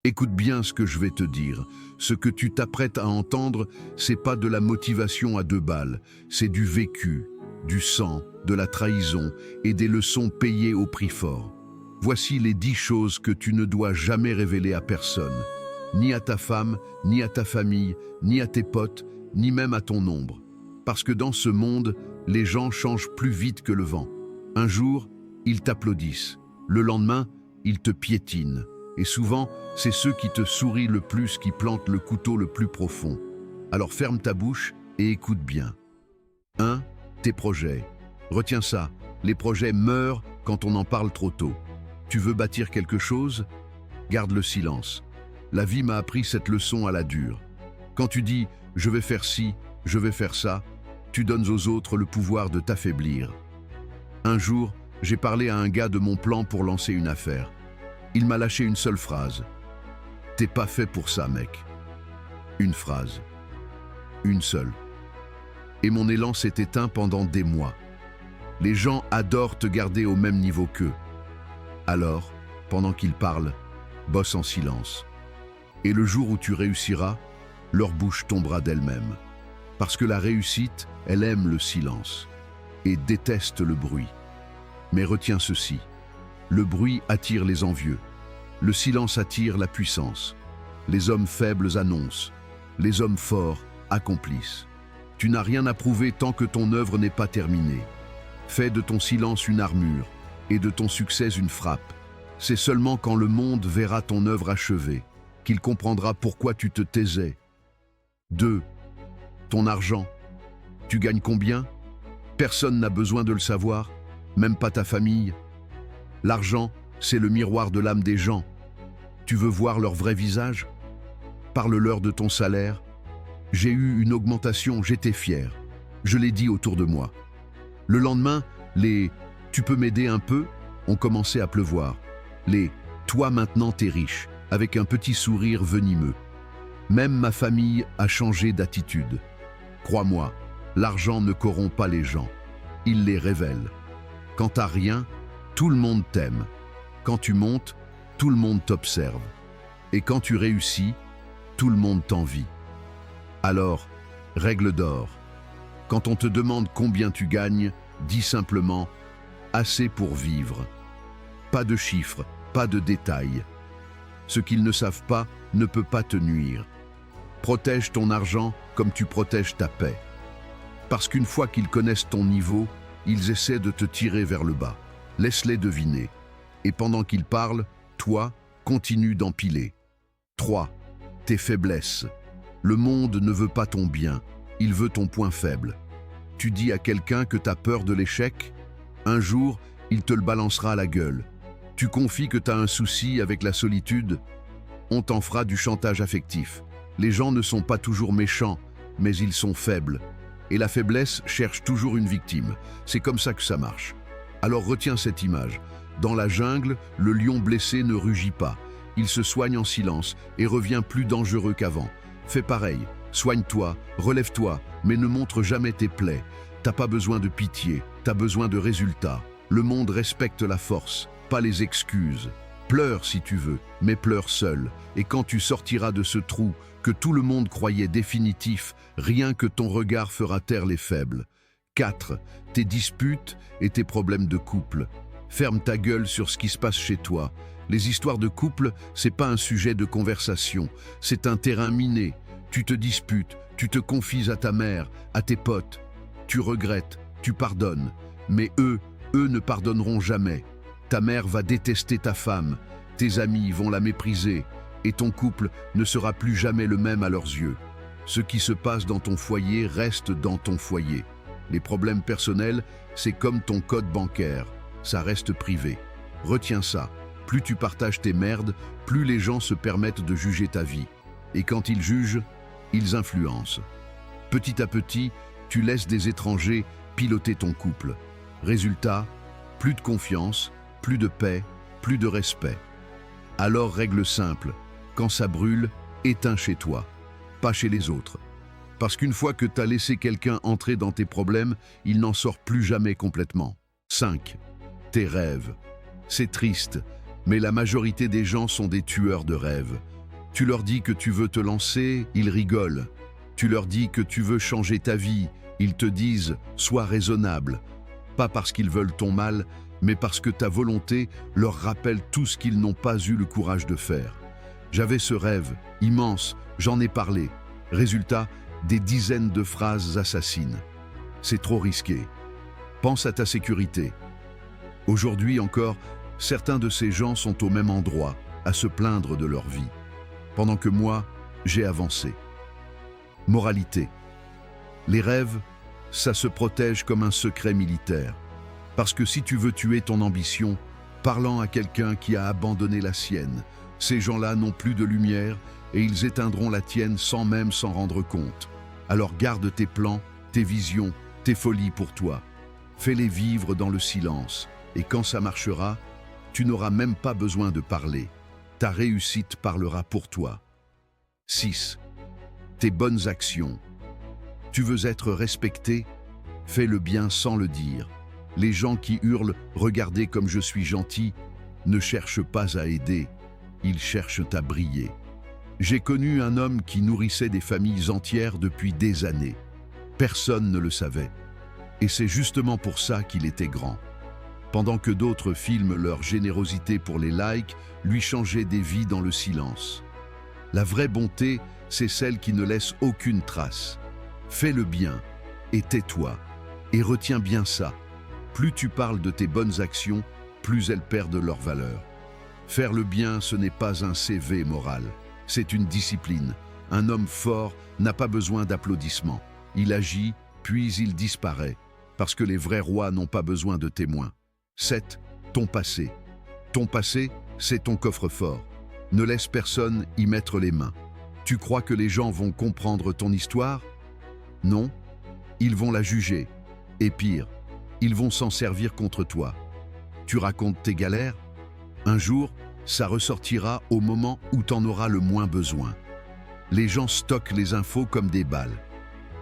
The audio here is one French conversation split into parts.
Écoute bien ce que je vais te dire. Ce que tu t'apprêtes à entendre, c'est pas de la motivation à 2 balles, c'est du vécu, du sang, de la trahison et des leçons payées au prix fort. Voici les 10 choses que tu ne dois jamais révéler à personne, ni à ta femme, ni à ta famille, ni à tes potes, ni même à ton ombre. Parce que dans ce monde, les gens changent plus vite que le vent. Un jour, ils t'applaudissent. Le lendemain, ils te piétinent. Et souvent, c'est ceux qui te sourient le plus qui plantent le couteau le plus profond. Alors ferme ta bouche et écoute bien. 1. Tes projets. Retiens ça, les projets meurent quand on en parle trop tôt. Tu veux bâtir quelque chose? Garde le silence. La vie m'a appris cette leçon à la dure. Quand tu dis « je vais faire ci, je vais faire ça », tu donnes aux autres le pouvoir de t'affaiblir. Un jour, j'ai parlé à un gars de mon plan pour lancer une affaire. Il m'a lâché une seule phrase. « T'es pas fait pour ça, mec. » Une phrase. Une seule. Et mon élan s'est éteint pendant des mois. Les gens adorent te garder au même niveau qu'eux. Alors, pendant qu'ils parlent, bosse en silence. Et le jour où tu réussiras, leur bouche tombera d'elle-même. Parce que la réussite, elle aime le silence et déteste le bruit. Mais retiens ceci. Le bruit attire les envieux. Le silence attire la puissance. Les hommes faibles annoncent. Les hommes forts accomplissent. Tu n'as rien à prouver tant que ton œuvre n'est pas terminée. Fais de ton silence une armure et de ton succès une frappe. C'est seulement quand le monde verra ton œuvre achevée qu'il comprendra pourquoi tu te taisais. 2. Ton argent. Tu gagnes combien? Personne n'a besoin de le savoir, même pas ta famille. L'argent, c'est le miroir de l'âme des gens. Tu veux voir leur vrai visage? Parle-leur de ton salaire. J'ai eu une augmentation, j'étais fier. Je l'ai dit autour de moi. Le lendemain, les « tu peux m'aider un peu » ont commencé à pleuvoir. Les « toi maintenant t'es riche » avec un petit sourire venimeux. Même ma famille a changé d'attitude. Crois-moi, l'argent ne corrompt pas les gens. Il les révèle. Quand t'as rien, tout le monde t'aime. Quand tu montes, tout le monde t'observe. Et quand tu réussis, tout le monde t'envie. Alors, règle d'or. Quand on te demande combien tu gagnes, dis simplement « assez pour vivre ». Pas de chiffres, pas de détails. Ce qu'ils ne savent pas ne peut pas te nuire. Protège ton argent comme tu protèges ta paix. Parce qu'une fois qu'ils connaissent ton niveau, ils essaient de te tirer vers le bas. Laisse-les deviner. Et pendant qu'ils parlent, toi, continue d'empiler. 3. Tes faiblesses. Le monde ne veut pas ton bien, il veut ton point faible. Tu dis à quelqu'un que tu as peur de l'échec, un jour, il te le balancera à la gueule. Tu confies que tu as un souci avec la solitude, on t'en fera du chantage affectif. Les gens ne sont pas toujours méchants, mais ils sont faibles. Et la faiblesse cherche toujours une victime. C'est comme ça que ça marche. Alors retiens cette image. Dans la jungle, le lion blessé ne rugit pas. Il se soigne en silence et revient plus dangereux qu'avant. Fais pareil. Soigne-toi, relève-toi, mais ne montre jamais tes plaies. T'as pas besoin de pitié, t'as besoin de résultats. Le monde respecte la force, pas les excuses. Pleure si tu veux, mais pleure seul. Et quand tu sortiras de ce trou que tout le monde croyait définitif, rien que ton regard fera taire les faibles. 4. Tes disputes et tes problèmes de couple. Ferme ta gueule sur ce qui se passe chez toi. Les histoires de couple, c'est pas un sujet de conversation, c'est un terrain miné. Tu te disputes, tu te confies à ta mère, à tes potes. Tu regrettes, tu pardonnes. Mais eux ne pardonneront jamais. Ta mère va détester ta femme, tes amis vont la mépriser, et ton couple ne sera plus jamais le même à leurs yeux. Ce qui se passe dans ton foyer reste dans ton foyer. Les problèmes personnels, c'est comme ton code bancaire, ça reste privé. Retiens ça, plus tu partages tes merdes, plus les gens se permettent de juger ta vie. Et quand ils jugent, ils influencent. Petit à petit, tu laisses des étrangers piloter ton couple. Résultat, plus de confiance, plus de paix, plus de respect. Alors règle simple, quand ça brûle, éteins chez toi, pas chez les autres. Parce qu'une fois que tu as laissé quelqu'un entrer dans tes problèmes, il n'en sort plus jamais complètement. 5. Tes rêves. C'est triste, Mais la majorité des gens sont des tueurs de rêves. Tu leur dis que tu veux te lancer, ils rigolent. Tu leur dis que tu veux changer ta vie, ils te disent « sois raisonnable ». Pas parce qu'ils veulent ton mal, mais parce que ta volonté leur rappelle tout ce qu'ils n'ont pas eu le courage de faire. J'avais ce rêve, immense, j'en ai parlé. Résultat, des dizaines de phrases assassines. C'est trop risqué. Pense à ta sécurité. Aujourd'hui encore, certains de ces gens sont au même endroit, à se plaindre de leur vie. Pendant que moi, j'ai avancé. Moralité. Les rêves, ça se protège comme un secret militaire. Parce que si tu veux tuer ton ambition, parlant à quelqu'un qui a abandonné la sienne, ces gens-là n'ont plus de lumière et ils éteindront la tienne sans même s'en rendre compte. Alors garde tes plans, tes visions, tes folies pour toi. Fais-les vivre dans le silence. Et quand ça marchera, tu n'auras même pas besoin de parler. Ta réussite parlera pour toi. 6. Tes bonnes actions. Tu veux être respecté? Fais le bien sans le dire. Les gens qui hurlent « Regardez comme je suis gentil » ne cherchent pas à aider, ils cherchent à briller. J'ai connu un homme qui nourrissait des familles entières depuis des années. Personne ne le savait. Et c'est justement pour ça qu'il était grand. Pendant que d'autres filment leur générosité pour les likes, lui changeait des vies dans le silence. La vraie bonté, c'est celle qui ne laisse aucune trace. Fais le bien et tais-toi. Et retiens bien ça. Plus tu parles de tes bonnes actions, plus elles perdent leur valeur. Faire le bien, ce n'est pas un CV moral. C'est une discipline. Un homme fort n'a pas besoin d'applaudissements. Il agit, puis il disparaît. Parce que les vrais rois n'ont pas besoin de témoins. 7. Ton passé. Ton passé, c'est ton coffre-fort. Ne laisse personne y mettre les mains. Tu crois que les gens vont comprendre ton histoire? Non. Ils vont la juger. Et pire, ils vont s'en servir contre toi. Tu racontes tes galères? Un jour, ça ressortira au moment où t'en auras le moins besoin. Les gens stockent les infos comme des balles.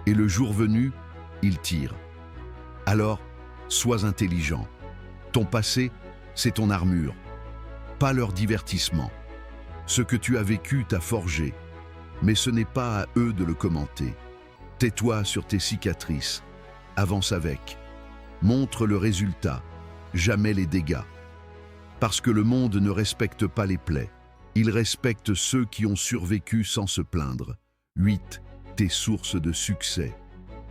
Et le jour venu, ils tirent. Alors, sois intelligent. Ton passé, c'est ton armure, pas leur divertissement. Ce que tu as vécu t'a forgé, mais ce n'est pas à eux de le commenter. Tais-toi sur tes cicatrices, avance avec. Montre le résultat, jamais les dégâts. Parce que le monde ne respecte pas les plaies, il respecte ceux qui ont survécu sans se plaindre. 8. Tes sources de succès.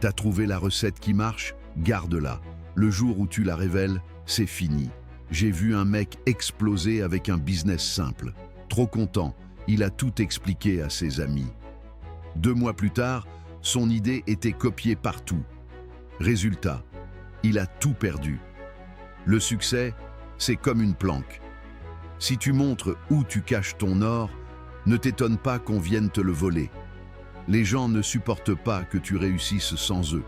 T'as trouvé la recette qui marche? Garde-la. Le jour où tu la révèles, c'est fini. J'ai vu un mec exploser avec un business simple. Trop content, il a tout expliqué à ses amis. 2 mois plus tard, son idée était copiée partout. Résultat, il a tout perdu. Le succès, c'est comme une planque. Si tu montres où tu caches ton or, ne t'étonne pas qu'on vienne te le voler. Les gens ne supportent pas que tu réussisses sans eux.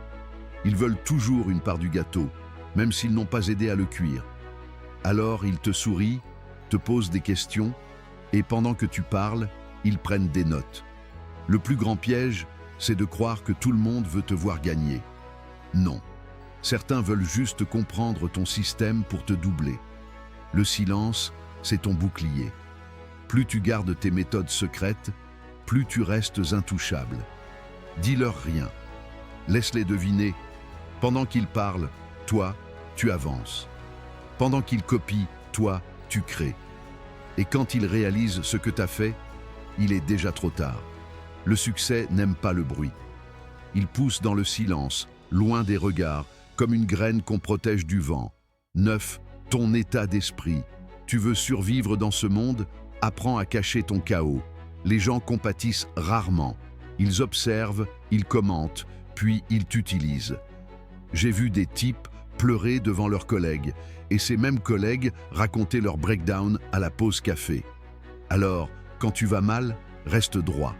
Ils veulent toujours une part du gâteau, même s'ils n'ont pas aidé à le cuire. Alors ils te sourient, te posent des questions, et pendant que tu parles, ils prennent des notes. Le plus grand piège, c'est de croire que tout le monde veut te voir gagner. Non. Certains veulent juste comprendre ton système pour te doubler. Le silence, c'est ton bouclier. Plus tu gardes tes méthodes secrètes, plus tu restes intouchable. Dis-leur rien. Laisse-les deviner. Pendant qu'ils parlent, toi, tu avances. Pendant qu'ils copient, toi, tu crées. Et quand ils réalisent ce que tu as fait, il est déjà trop tard. Le succès n'aime pas le bruit. Il pousse dans le silence, loin des regards, comme une graine qu'on protège du vent. 9. Ton état d'esprit. Tu veux survivre dans ce monde? Apprends à cacher ton chaos. Les gens compatissent rarement. Ils observent, ils commentent, puis ils t'utilisent. J'ai vu des types pleurer devant leurs collègues, et ces mêmes collègues raconter leur breakdown à la pause café. Alors, quand tu vas mal, reste droit.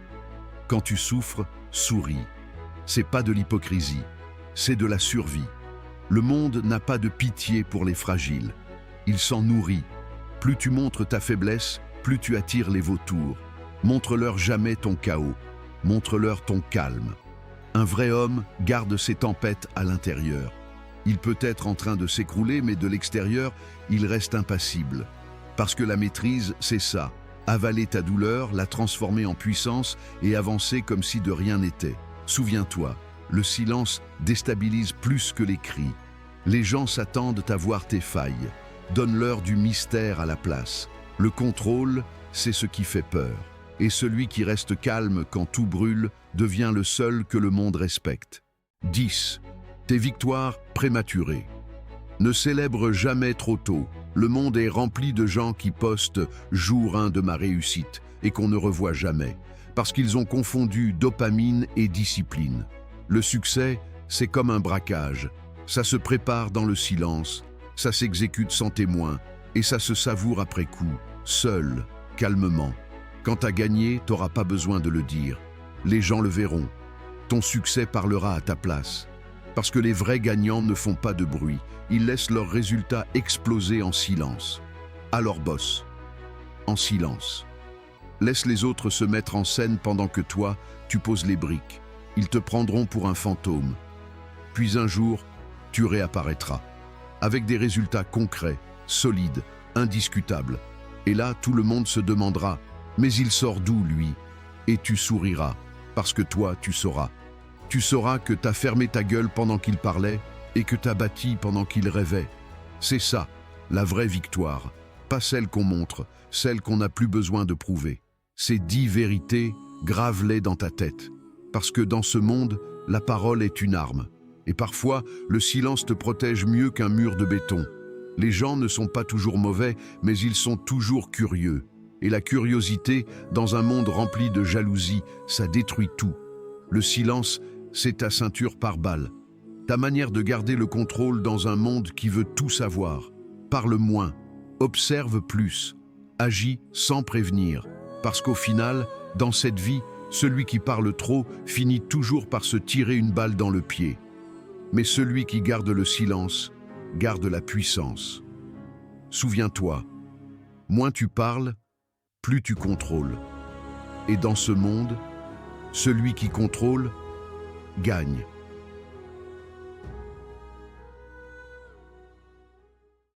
Quand tu souffres, souris. C'est pas de l'hypocrisie, c'est de la survie. Le monde n'a pas de pitié pour les fragiles. Il s'en nourrit. Plus tu montres ta faiblesse, plus tu attires les vautours. Montre-leur jamais ton chaos. Montre-leur ton calme. Un vrai homme garde ses tempêtes à l'intérieur. Il peut être en train de s'écrouler, mais de l'extérieur, il reste impassible. Parce que la maîtrise, c'est ça. Avaler ta douleur, la transformer en puissance et avancer comme si de rien n'était. Souviens-toi, le silence déstabilise plus que les cris. Les gens s'attendent à voir tes failles. Donne-leur du mystère à la place. Le contrôle, c'est ce qui fait peur. Et celui qui reste calme quand tout brûle devient le seul que le monde respecte. 10. Tes victoires prématurées. Ne célèbre jamais trop tôt. Le monde est rempli de gens qui postent « jour 1 de ma réussite » et qu'on ne revoit jamais, parce qu'ils ont confondu dopamine et discipline. Le succès, c'est comme un braquage. Ça se prépare dans le silence, ça s'exécute sans témoin, et ça se savoure après coup, seul, calmement. Quand t'as gagné, t'auras pas besoin de le dire. Les gens le verront. Ton succès parlera à ta place. Parce que les vrais gagnants ne font pas de bruit. Ils laissent leurs résultats exploser en silence. Alors bosse. En silence. Laisse les autres se mettre en scène pendant que toi, tu poses les briques. Ils te prendront pour un fantôme. Puis un jour, tu réapparaîtras. Avec des résultats concrets, solides, indiscutables. Et là, tout le monde se demandera « Mais il sort d'où, lui ?» Et tu souriras, parce que toi, tu sauras. Tu sauras que t'as fermé ta gueule pendant qu'il parlait et que t'as bâti pendant qu'il rêvait. C'est ça, la vraie victoire. Pas celle qu'on montre, celle qu'on n'a plus besoin de prouver. Ces 10 vérités, grave-les dans ta tête. Parce que dans ce monde, la parole est une arme. Et parfois, le silence te protège mieux qu'un mur de béton. Les gens ne sont pas toujours mauvais, mais ils sont toujours curieux. Et la curiosité, dans un monde rempli de jalousie, ça détruit tout. Le silence, c'est ta ceinture par balle. Ta manière de garder le contrôle dans un monde qui veut tout savoir. Parle moins, observe plus, agis sans prévenir. Parce qu'au final, dans cette vie, celui qui parle trop finit toujours par se tirer une balle dans le pied. Mais celui qui garde le silence, garde la puissance. Souviens-toi, moins tu parles, plus tu contrôles. Et dans ce monde, celui qui contrôle gagne.